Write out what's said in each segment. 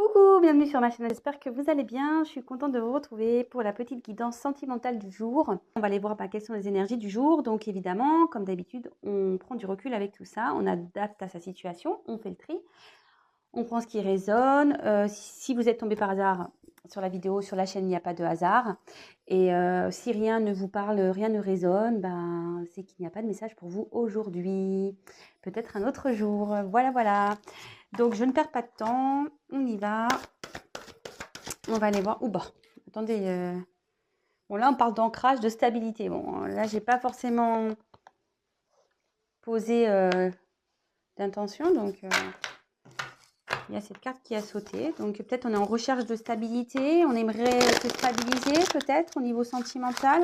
Coucou, bienvenue sur ma chaîne, j'espère que vous allez bien. Je suis contente de vous retrouver pour la petite guidance sentimentale du jour. On va aller voir quelles sont les énergies du jour. Donc évidemment, comme d'habitude, on prend du recul avec tout ça, on adapte à sa situation, on fait le tri, on prend ce qui résonne. Si vous êtes tombé par hasard sur la vidéo, sur la chaîne, il n'y a pas de hasard. Et si rien ne vous parle, rien ne résonne, ben, c'est qu'il n'y a pas de message pour vous aujourd'hui. Peut-être un autre jour. Voilà, voilà. Donc, je ne perds pas de temps. On y va. On va aller voir. Oh, bah, attendez. Bon, là, on parle d'ancrage, de stabilité. Bon, là, j'ai pas forcément posé d'intention. Donc, il y a cette carte qui a sauté. Donc, peut-être on est en recherche de stabilité. On aimerait se stabiliser, peut-être, au niveau sentimental.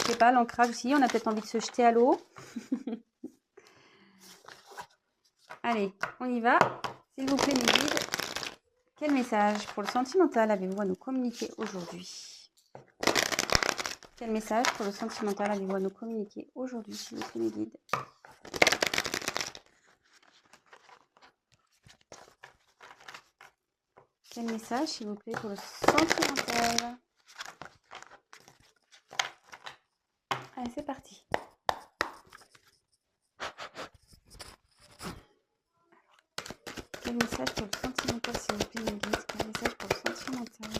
Je sais pas, l'ancrage aussi. On a peut-être envie de se jeter à l'eau. Allez, on y va. S'il vous plaît, mes guides. Quel message pour le sentimental avez-vous à nous communiquer aujourd'hui? Quel message pour le sentimental avez-vous à nous communiquer aujourd'hui, s'il vous plaît, mes guides? Quel message, s'il vous plaît, pour le sentimental? Allez, c'est parti. Quel message pour le sentimental, s'il vous plaît, mes guides? Quel message pour le sentimental?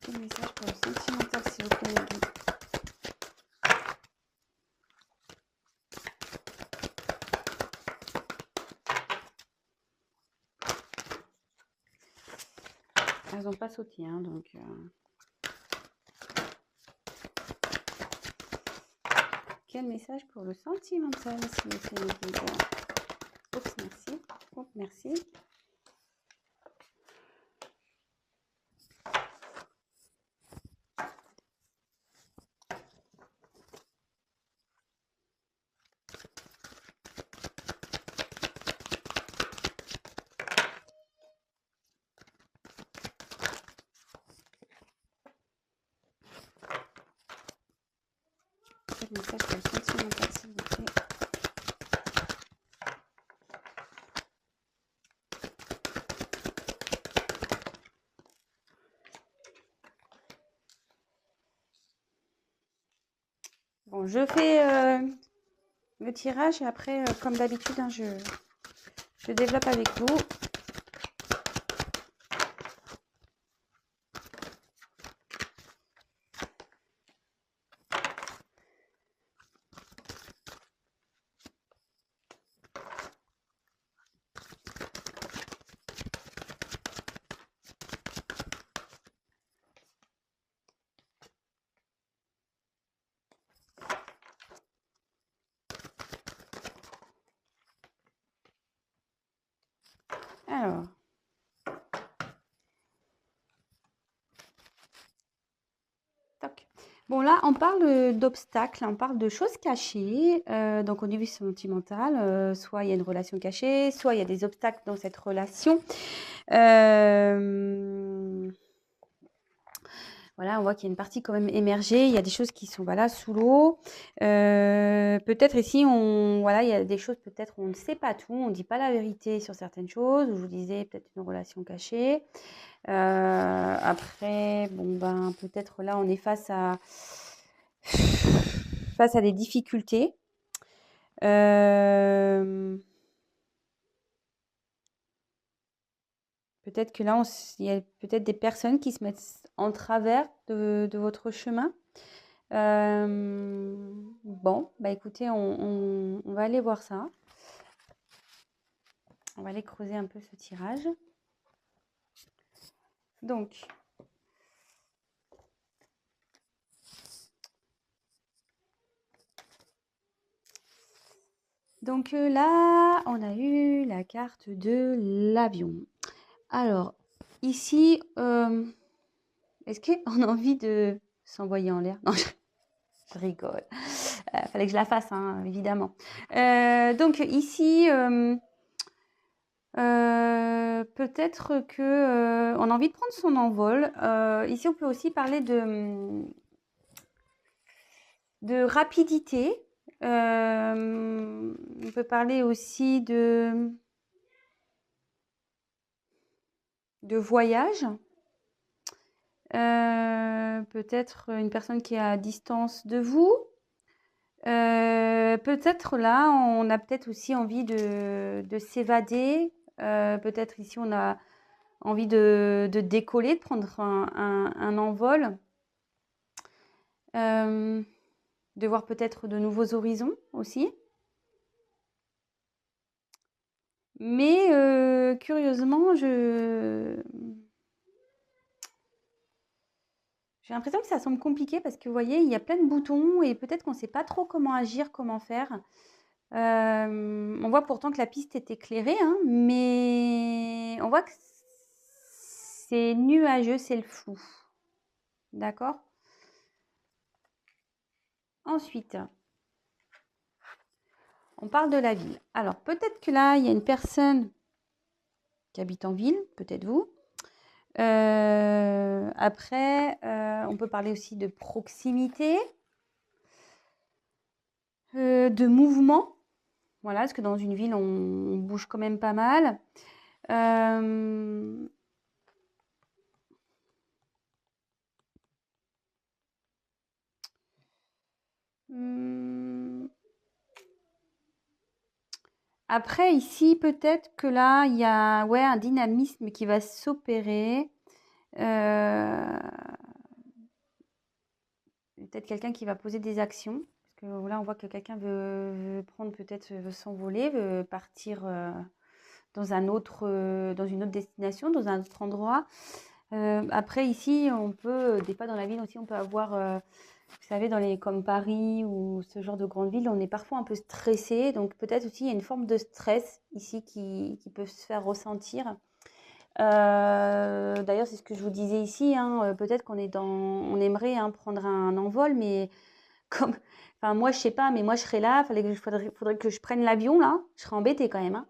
Quel message pour le sentimental, s'il vous plaît, mes guides? Elles n'ont pas sauté, hein, donc... Quel message pour le sentimental, s'il vous plaît, mes guides? Oups, merci. Oups, merci. Quel message pour le sentimental, s'il vous plaît? Bon, je fais le tirage et après, comme d'habitude, hein, je développe avec vous. Alors, toc. Bon, là, on parle d'obstacles, on parle de choses cachées. Donc, au niveau sentimental, soit il y a une relation cachée, soit il y a des obstacles dans cette relation. Voilà, on voit qu'il y a une partie quand même émergée. Il y a des choses qui sont voilà, sous l'eau. Peut-être ici, voilà, il y a des choses, peut-être on ne sait pas tout, on ne dit pas la vérité sur certaines choses. Je vous disais, peut-être une relation cachée. Après, bon, ben, peut-être là, on est face à des difficultés. Peut-être que là, il y a peut-être des personnes qui se mettent en travers de votre chemin. Bon, bah écoutez, on va aller voir ça. On va aller creuser un peu ce tirage. Donc, là, on a eu la carte de l'avion. Alors, ici, est-ce qu'on a envie de s'envoyer en l'air? Non, je rigole. Fallait que je la fasse, hein, évidemment. Donc, ici, peut-être que on a envie de prendre son envol. Ici, on peut aussi parler de rapidité. On peut parler aussi de voyage. Peut-être une personne qui est à distance de vous. Peut-être là, on a peut-être aussi envie de s'évader. Peut-être ici, on a envie de décoller, de prendre un envol. De voir peut-être de nouveaux horizons aussi. Mais curieusement, j'ai l'impression que ça semble compliqué parce que vous voyez, il y a plein de boutons et peut-être qu'on ne sait pas trop comment agir, comment faire. On voit pourtant que la piste est éclairée, hein, mais on voit que c'est nuageux, c'est le flou. D'accord? Ensuite, on parle de la ville. Alors, peut-être que là, il y a une personne qui habite en ville, peut-être vous. Après, on peut parler aussi de proximité, de mouvement. Voilà, parce que dans une ville, on bouge quand même pas mal. Après, ici, peut-être que là, il y a un dynamisme qui va s'opérer. Peut-être quelqu'un qui va poser des actions. Parce que là, on voit que quelqu'un veut prendre, peut-être veut s'envoler, veut partir dans une autre destination, dans un autre endroit. Après, ici, on peut, des fois dans la ville aussi, on peut avoir, vous savez, comme Paris ou ce genre de grandes villes, on est parfois un peu stressé. Donc, peut-être aussi, il y a une forme de stress ici qui peut se faire ressentir. D'ailleurs, c'est ce que je vous disais ici, hein, peut-être on aimerait hein, prendre un envol, mais comme, enfin, moi, je sais pas, mais moi, je serais là, faudrait que je prenne l'avion, là, je serais embêtée quand même, hein.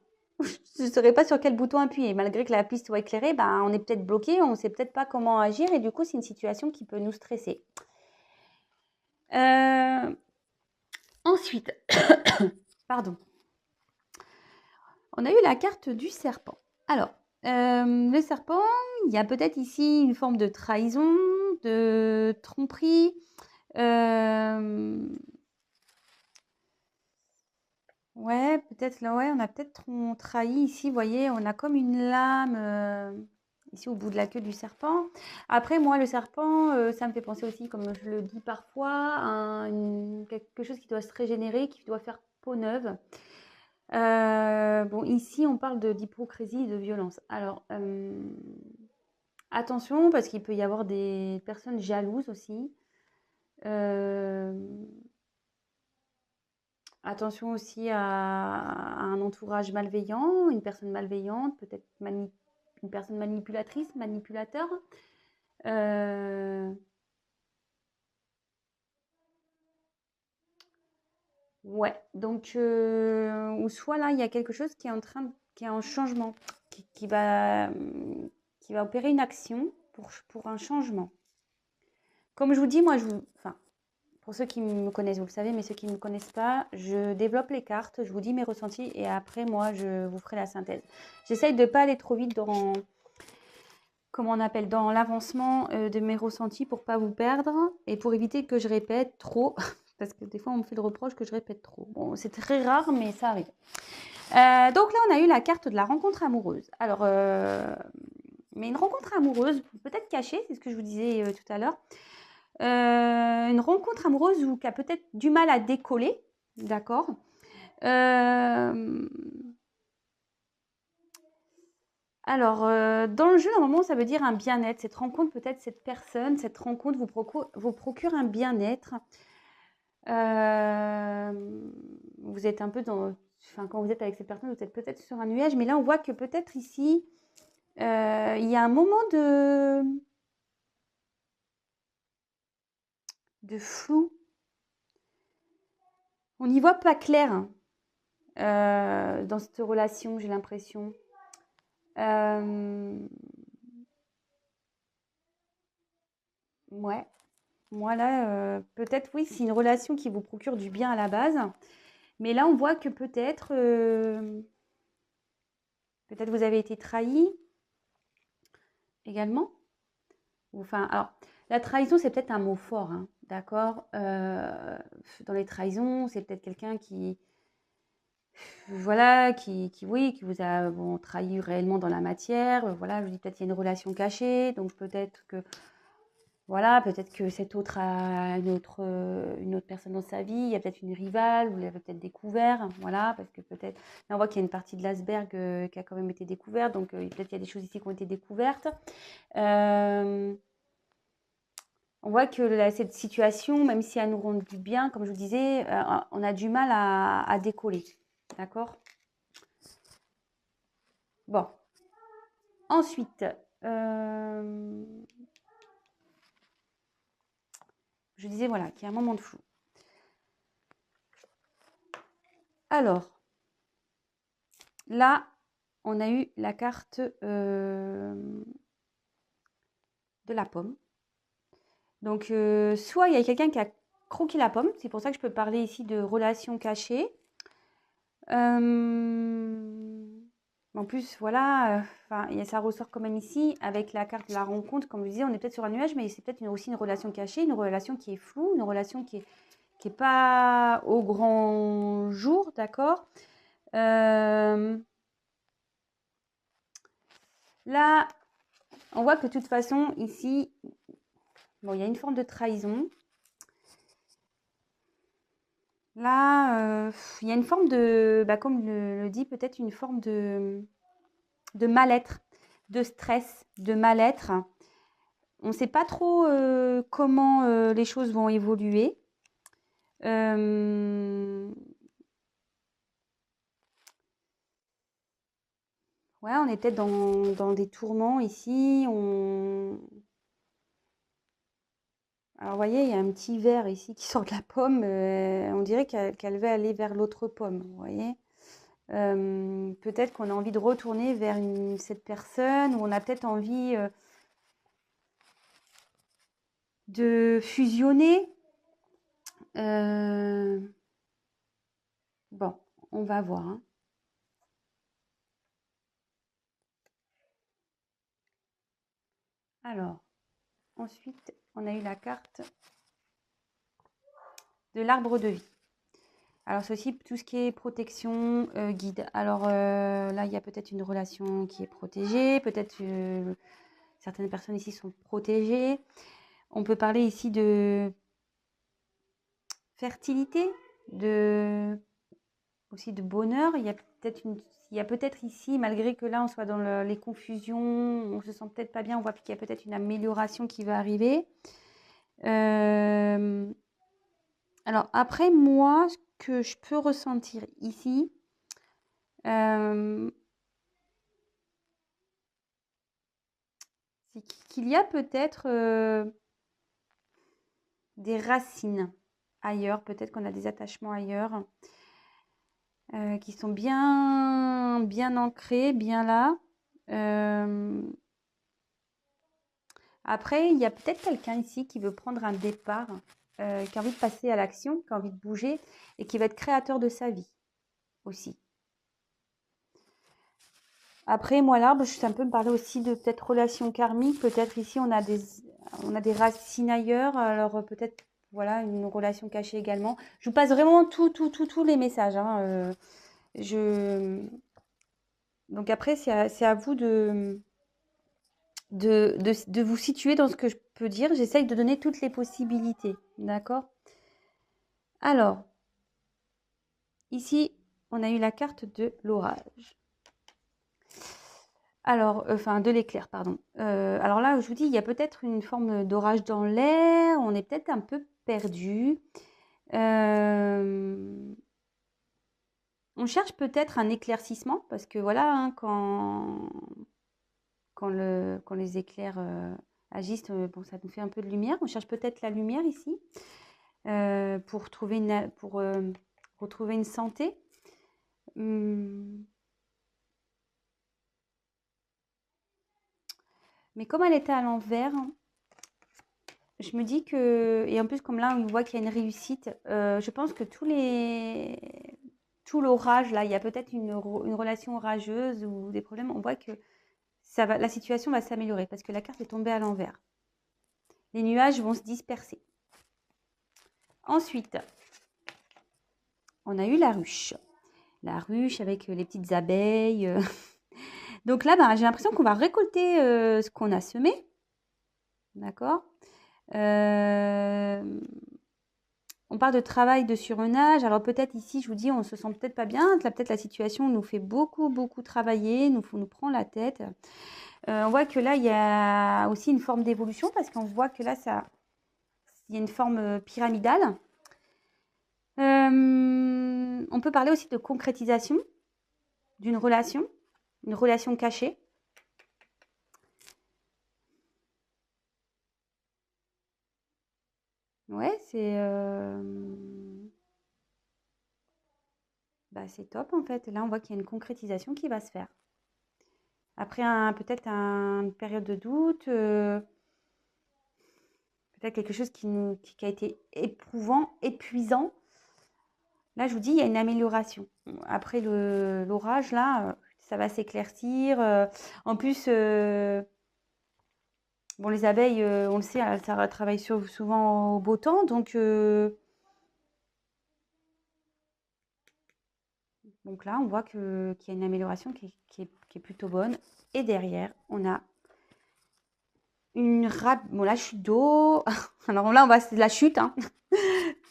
Je ne saurais pas sur quel bouton appuyer. Malgré que la piste soit éclairée, ben, on est peut-être bloqué, on ne sait peut-être pas comment agir, et du coup, c'est une situation qui peut nous stresser. Ensuite, pardon, on a eu la carte du serpent. Alors, le serpent, il y a peut-être ici une forme de trahison, de tromperie. Ouais, peut-être là, ouais, on a peut-être trahi ici, vous voyez, on a comme une lame ici au bout de la queue du serpent. Après, moi, le serpent, ça me fait penser aussi, comme je le dis parfois, à quelque chose qui doit se régénérer, qui doit faire peau neuve. Bon, ici, on parle d'hypocrisie et de violence. Alors, attention, parce qu'il peut y avoir des personnes jalouses aussi. Attention aussi à un entourage malveillant, une personne malveillante, peut-être une personne manipulatrice, manipulateur. Ouais, donc ou soit là, il y a quelque chose qui est en changement, qui va opérer une action pour un changement. Comme je vous dis, moi, enfin, pour ceux qui me connaissent, vous le savez, mais ceux qui ne me connaissent pas, je développe les cartes, je vous dis mes ressentis et après, moi, je vous ferai la synthèse. J'essaye de ne pas aller trop vite comment on appelle, dans l'avancement de mes ressentis pour ne pas vous perdre et pour éviter que je répète trop, parce que des fois, on me fait le reproche que je répète trop. Bon, c'est très rare, mais ça arrive. Donc là, on a eu la carte de la rencontre amoureuse. Alors, mais une rencontre amoureuse, peut-être cachée, c'est ce que je vous disais tout à l'heure. Une rencontre amoureuse qui a peut-être du mal à décoller, d'accord. Alors, dans le jeu, normalement, ça veut dire un bien-être. Cette rencontre, peut-être cette personne, cette rencontre vous procure un bien-être. Vous êtes un peu enfin, quand vous êtes avec cette personne, vous êtes peut-être sur un nuage, mais là, on voit que peut-être ici, il y a un moment de flou. On n'y voit pas clair hein, dans cette relation, j'ai l'impression. Ouais. Moi là, peut-être oui, c'est une relation qui vous procure du bien à la base. Mais là, on voit que peut-être vous avez été trahi également. Enfin, alors, la trahison, c'est peut-être un mot fort, hein, d'accord? Dans les trahisons, c'est peut-être quelqu'un qui, voilà, oui, qui vous a bon, trahi réellement dans la matière. Voilà, je vous dis peut-être qu'il y a une relation cachée, donc peut-être que, voilà, peut-être que cet autre a une autre personne dans sa vie. Il y a peut-être une rivale, vous l'avez peut-être découvert, voilà, parce que peut-être, là, on voit qu'il y a une partie de l'iceberg qui a quand même été découverte, donc peut-être qu'il y a des choses ici qui ont été découvertes. Euh, On voit que cette situation, même si elle nous rend du bien, comme je vous disais, on a du mal à décoller. D'accord? Bon. Ensuite, je disais voilà, qu'il y a un moment de flou. Alors, là, on a eu la carte de la pomme. Donc, soit il y a quelqu'un qui a croqué la pomme, c'est pour ça que je peux parler ici de relations cachées. En plus, voilà, ça ressort quand même ici avec la carte de la rencontre. Comme je disais, on est peut-être sur un nuage, mais c'est peut-être aussi une relation cachée, une relation qui est floue, une relation qui est pas au grand jour, d'accord. Là, on voit que de toute façon, ici, bon, il y a une forme de trahison. Là, il y a une forme de, comme le dit peut-être, une forme de mal-être, de stress, de mal-être. On ne sait pas trop comment les choses vont évoluer. Ouais, on est peut-être dans des tourments ici. Alors, vous voyez, il y a un petit verre ici qui sort de la pomme. On dirait qu'elle veut aller vers l'autre pomme, vous voyez. Peut-être qu'on a envie de retourner vers cette personne, ou on a peut-être envie de fusionner. Bon, on va voir, hein. Alors, ensuite, on a eu la carte de l'arbre de vie. Alors, c'est aussi tout ce qui est protection, guide. Alors, là, il y a peut-être une relation qui est protégée. Peut-être certaines personnes ici sont protégées. On peut parler ici de fertilité, aussi de bonheur. Il y a peut-être ici, malgré que là, on soit dans les confusions, on se sent peut-être pas bien, on voit qu'il y a peut-être une amélioration qui va arriver. Alors après, moi, ce que je peux ressentir ici, c'est qu'il y a peut-être des racines ailleurs, peut-être qu'on a des attachements ailleurs qui sont bien, bien ancrés, bien là. Après, il y a peut-être quelqu'un ici qui veut prendre un départ, qui a envie de passer à l'action, qui a envie de bouger et qui va être créateur de sa vie aussi. Après, moi, l'arbre, ça peut me parler aussi de peut-être relation karmique. Peut-être ici, on a des racines ailleurs. Alors, peut-être, voilà, une relation cachée également. Je vous passe vraiment tous les messages, hein. Donc après, c'est à vous de vous situer dans ce que je peux dire. J'essaye de donner toutes les possibilités. D'accord? Alors, ici, on a eu la carte de l'orage. Alors, enfin, de l'éclair, pardon. Alors là, je vous dis, il y a peut-être une forme d'orage dans l'air. On est peut-être un peu perdu. On cherche peut-être un éclaircissement parce que voilà, hein, quand les éclairs agissent, bon, ça nous fait un peu de lumière. On cherche peut-être la lumière ici pour retrouver une santé. Mais comme elle était à l'envers, je me dis que, et en plus comme là on voit qu'il y a une réussite, je pense que tout l'orage là, il y a peut-être une relation orageuse ou des problèmes, on voit que la situation va s'améliorer parce que la carte est tombée à l'envers. Les nuages vont se disperser. Ensuite, on a eu la ruche. La ruche avec les petites abeilles. Donc là, j'ai l'impression qu'on va récolter ce qu'on a semé. D'accord. On parle de travail de surmenage. Alors peut-être ici, je vous dis, on se sent peut-être pas bien. Là, peut-être la situation nous fait beaucoup travailler, nous prend la tête. On voit que là, il y a aussi une forme d'évolution parce qu'on voit que là, il y a une forme pyramidale. On peut parler aussi de concrétisation d'une relation, une relation cachée. Ouais, c'est top en fait. Là, on voit qu'il y a une concrétisation qui va se faire. Après peut-être une période de doute, peut-être quelque chose qui a été éprouvant, épuisant. Là, je vous dis, il y a une amélioration. Après l'orage, là, ça va s'éclaircir. En plus, bon, les abeilles, on le sait, ça travaille souvent au beau temps. Donc là, on voit qu'il y a une amélioration qui est plutôt bonne. Et derrière, on a la chute d'eau. Alors là, c'est la chute. Hein.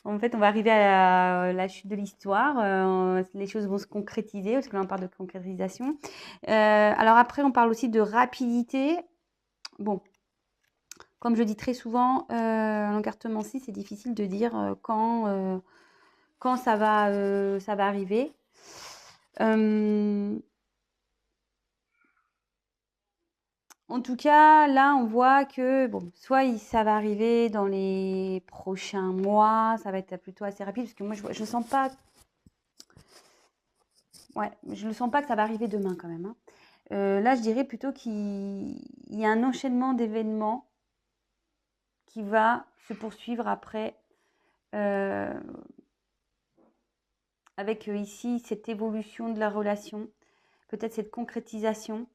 En fait, on va arriver à la chute de l'histoire. Les choses vont se concrétiser, parce que là, on parle de concrétisation. Alors après, on parle aussi de rapidité. Bon, comme je dis très souvent, l'encartement 6, c'est difficile de dire quand ça va arriver. En tout cas, là, on voit que, bon, soit ça va arriver dans les prochains mois, ça va être plutôt assez rapide, parce que moi, je sens pas... Ouais, je ne sens pas que ça va arriver demain, quand même. Hein. Là, je dirais plutôt qu'il y a un enchaînement d'événements qui va se poursuivre après, avec ici cette évolution de la relation, peut-être cette concrétisation.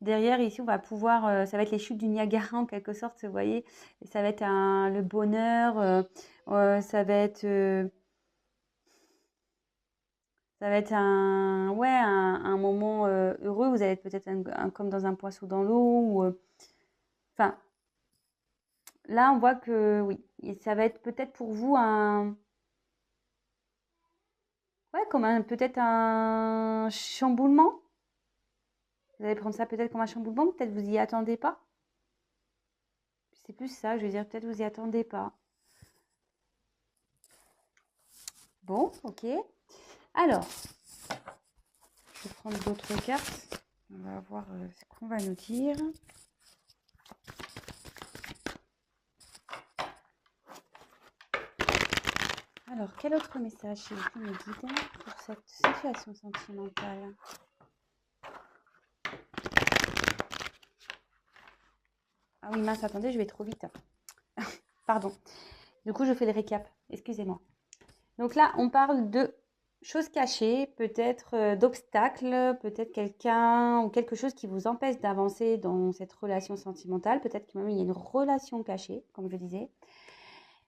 Derrière, ici, on va pouvoir, ça va être les chutes du Niagara en quelque sorte, vous voyez. Ça va être le bonheur, ça va être un moment heureux. Vous allez être peut-être comme dans un poisson dans l'eau. Enfin, là, on voit que oui, ça va être peut-être pour vous peut-être un chamboulement. Vous allez prendre ça peut-être comme un chamboulement, peut-être vous y attendez pas. C'est plus ça, je veux dire, peut-être vous y attendez pas. Bon, ok. Alors, je vais prendre d'autres cartes. On va voir ce qu'on va nous dire. Alors, quel autre message s'il vous plaît me guide pour cette situation sentimentale? Ah oui, mince, attendez, je vais trop vite. Pardon. Du coup, je fais le récap. Excusez-moi. Donc là, on parle de choses cachées, peut-être d'obstacles, peut-être quelqu'un ou quelque chose qui vous empêche d'avancer dans cette relation sentimentale. Peut-être que même il y a une relation cachée, comme je disais.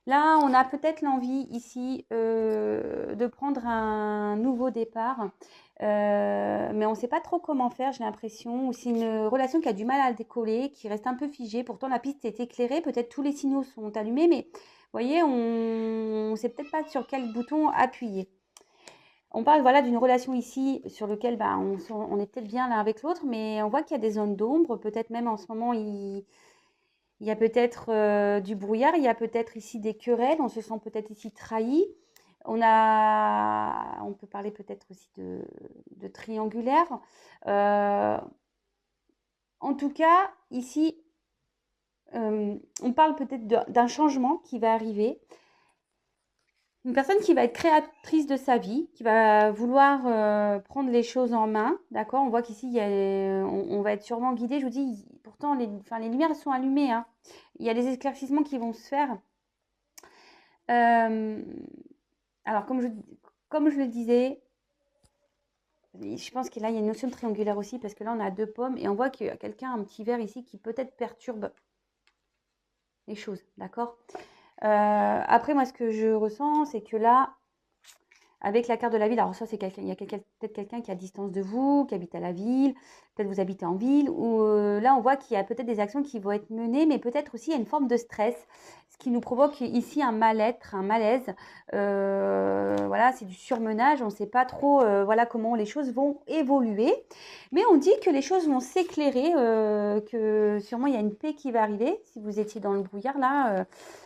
Là, on a peut-être l'envie ici de prendre un nouveau départ, mais on ne sait pas trop comment faire, j'ai l'impression. Ou c'est une relation qui a du mal à décoller, qui reste un peu figée. Pourtant, la piste est éclairée, peut-être tous les signaux sont allumés, mais vous voyez, on ne sait peut-être pas sur quel bouton appuyer. On parle voilà, d'une relation ici sur laquelle on est peut-être bien l'un avec l'autre, mais on voit qu'il y a des zones d'ombre. Peut-être même en ce moment, il y a peut-être du brouillard, il y a peut-être ici des querelles, on se sent peut-être ici trahi. On peut parler peut-être aussi de triangulaire. En tout cas, ici, on parle peut-être d'un changement qui va arriver. Une personne qui va être créatrice de sa vie, qui va vouloir prendre les choses en main, d'accord. On voit qu'ici, on va être sûrement guidé. Je vous dis, pourtant, les lumières sont allumées. Hein. Il y a des éclaircissements qui vont se faire. Alors, comme je le disais, je pense que là, il y a une notion de triangulaire aussi, parce que là, on a 2 pommes et on voit qu'il y a quelqu'un, un petit verre ici, qui peut-être perturbe les choses, d'accord? Après, moi, ce que je ressens, c'est que là, avec la carte de la ville, alors ça, c'est quelqu'un, il y a peut-être quelqu'un qui est à distance de vous, qui habite à la ville, peut-être vous habitez en ville, ou là, on voit qu'il y a peut-être des actions qui vont être menées, mais peut-être aussi il y a une forme de stress, ce qui nous provoque ici un mal-être, un malaise. Voilà, c'est du surmenage, on ne sait pas trop voilà, comment les choses vont évoluer, mais on dit que les choses vont s'éclairer, que sûrement il y a une paix qui va arriver. Si vous étiez dans le brouillard là,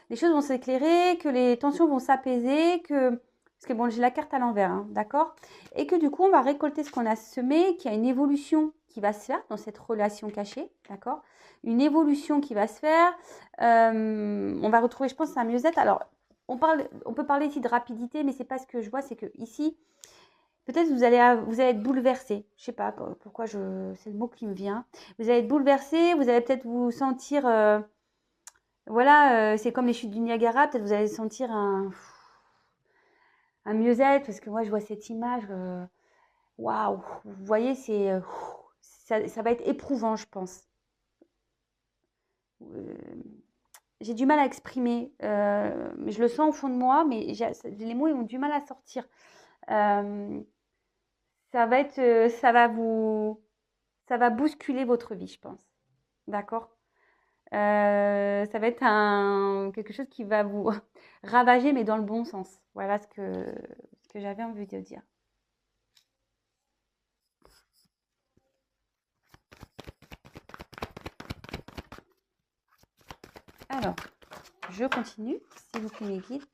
les choses vont s'éclairer, que les tensions vont s'apaiser, que parce que bon, j'ai la carte à l'envers, hein, d'accord? Et que du coup, on va récolter ce qu'on a semé, qu'il y a une évolution qui va se faire dans cette relation cachée, d'accord? Une évolution qui va se faire. On va retrouver, je pense, un mieux-être. Alors, on peut parler ici de rapidité, mais c'est pas ce que je vois, c'est que ici, peut-être vous allez être bouleversé. Je sais pas pourquoi c'est le mot qui me vient. Vous allez être bouleversé, vous allez peut-être vous sentir, voilà, c'est comme les chutes du Niagara, peut-être vous allez sentir un mieux-être, parce que moi je vois cette image, waouh, vous voyez, ça va être éprouvant, je pense. Euh, j'ai du mal à exprimer, mais je le sens au fond de moi, mais les mots ils ont du mal à sortir. Euh, ça va bousculer votre vie, je pense. D'accord? Ça va être quelque chose qui va vous ravager, mais dans le bon sens. Voilà ce que j'avais envie de dire. Alors, je continue, s'il vous plaît, mes guides.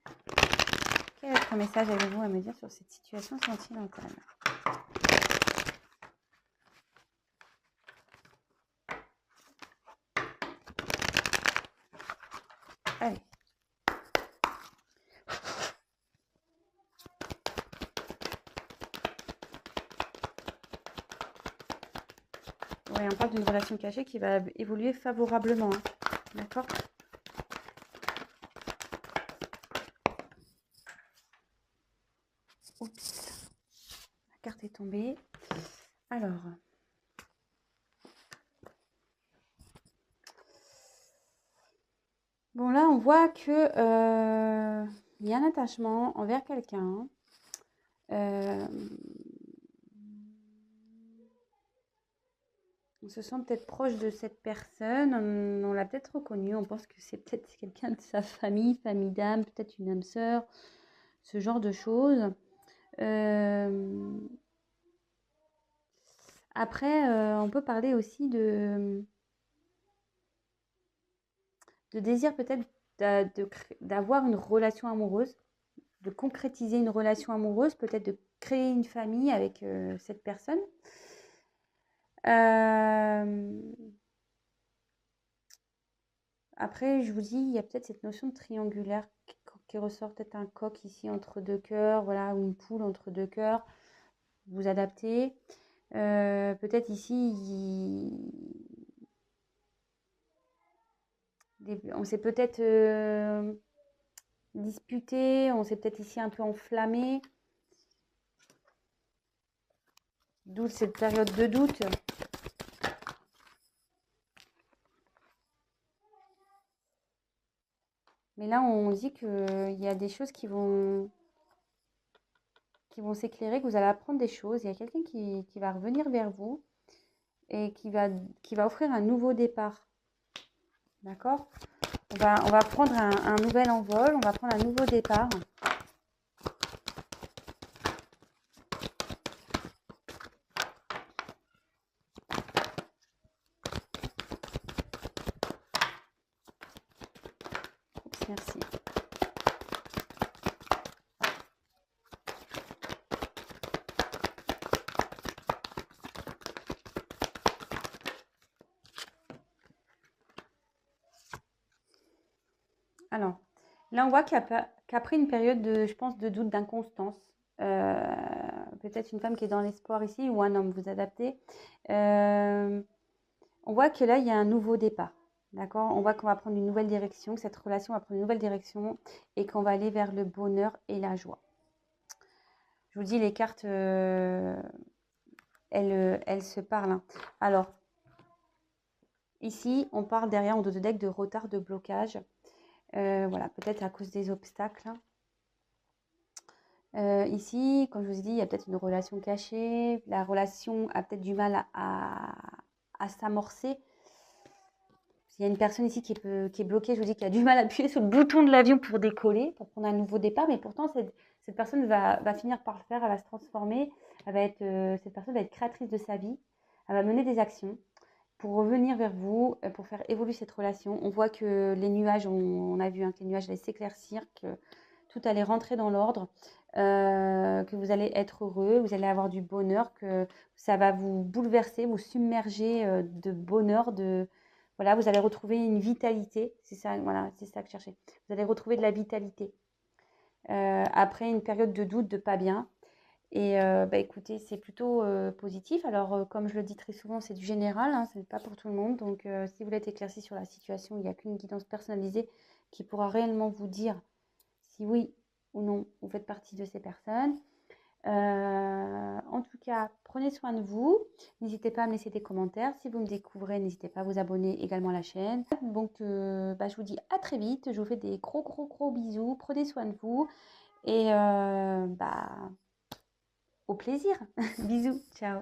Quel autre message avez-vous à me dire sur cette situation sentimentale? Allez. Ouais, on parle d'une relation cachée qui va évoluer favorablement. Hein. D'accord? Oups. La carte est tombée. Alors. Bon, là, on voit que il y a un attachement envers quelqu'un. On se sent peut-être proche de cette personne, on l'a peut-être reconnu, on pense que c'est peut-être quelqu'un de sa famille d'âme, peut-être une âme sœur, ce genre de choses. Après, on peut parler aussi de désir peut-être d'avoir une relation amoureuse, de concrétiser une relation amoureuse, peut-être de créer une famille avec cette personne. Après, je vous dis, il y a peut-être cette notion de triangulaire qui ressort, peut-être un coq ici entre 2 cœurs, voilà, ou une poule entre 2 cœurs. Vous adaptez. Peut-être ici, on s'est peut-être disputé, on s'est peut-être ici un peu enflammé. D'où cette période de doute. Mais là, on dit qu'il y a des choses qui vont s'éclairer, que vous allez apprendre des choses. Il y a quelqu'un qui va revenir vers vous et qui va offrir un nouveau départ. D'accord? On va prendre un nouvel envol, on va prendre un nouveau départ. Oups, merci. Alors, là, on voit qu'après une période je pense, de doute, d'inconstance, peut-être une femme qui est dans l'espoir ici ou un homme, vous adaptez. On voit que là, il y a un nouveau départ. D'accord? On voit qu'on va prendre une nouvelle direction, que cette relation va prendre une nouvelle direction et qu'on va aller vers le bonheur et la joie. Je vous dis, les cartes, elles se parlent, hein. Alors, ici, on parle derrière en dos de deck de retard, de blocage. Voilà, peut-être à cause des obstacles. Ici, comme je vous ai dit, il y a peut-être une relation cachée. La relation a peut-être du mal à s'amorcer. Il y a une personne ici qui est bloquée, je vous dis, qui a du mal à appuyer sur le bouton de l'avion pour décoller, pour prendre un nouveau départ. Mais pourtant, cette personne va finir par le faire, elle va se transformer. Cette personne va être créatrice de sa vie. Elle va mener des actions pour revenir vers vous, pour faire évoluer cette relation. On voit que les nuages, on a vu hein, que les nuages allaient s'éclaircir, que tout allait rentrer dans l'ordre, que vous allez être heureux, vous allez avoir du bonheur, que ça va vous bouleverser, vous submerger de bonheur, voilà, vous allez retrouver une vitalité. C'est ça, voilà, c'est ça que je cherchais. Vous allez retrouver de la vitalité après une période de doute, de pas bien. Et bah, écoutez, c'est plutôt positif. Alors, comme je le dis très souvent, c'est du général, hein, ce n'est pas pour tout le monde. Donc, si vous voulez être éclairci sur la situation, il n'y a qu'une guidance personnalisée qui pourra réellement vous dire si oui ou non vous faites partie de ces personnes. En tout cas, prenez soin de vous. N'hésitez pas à me laisser des commentaires. Si vous me découvrez, n'hésitez pas à vous abonner également à la chaîne. Donc, bah, je vous dis à très vite. Je vous fais des gros, gros, gros bisous. Prenez soin de vous. Et bah, au plaisir. Bisous. Ciao.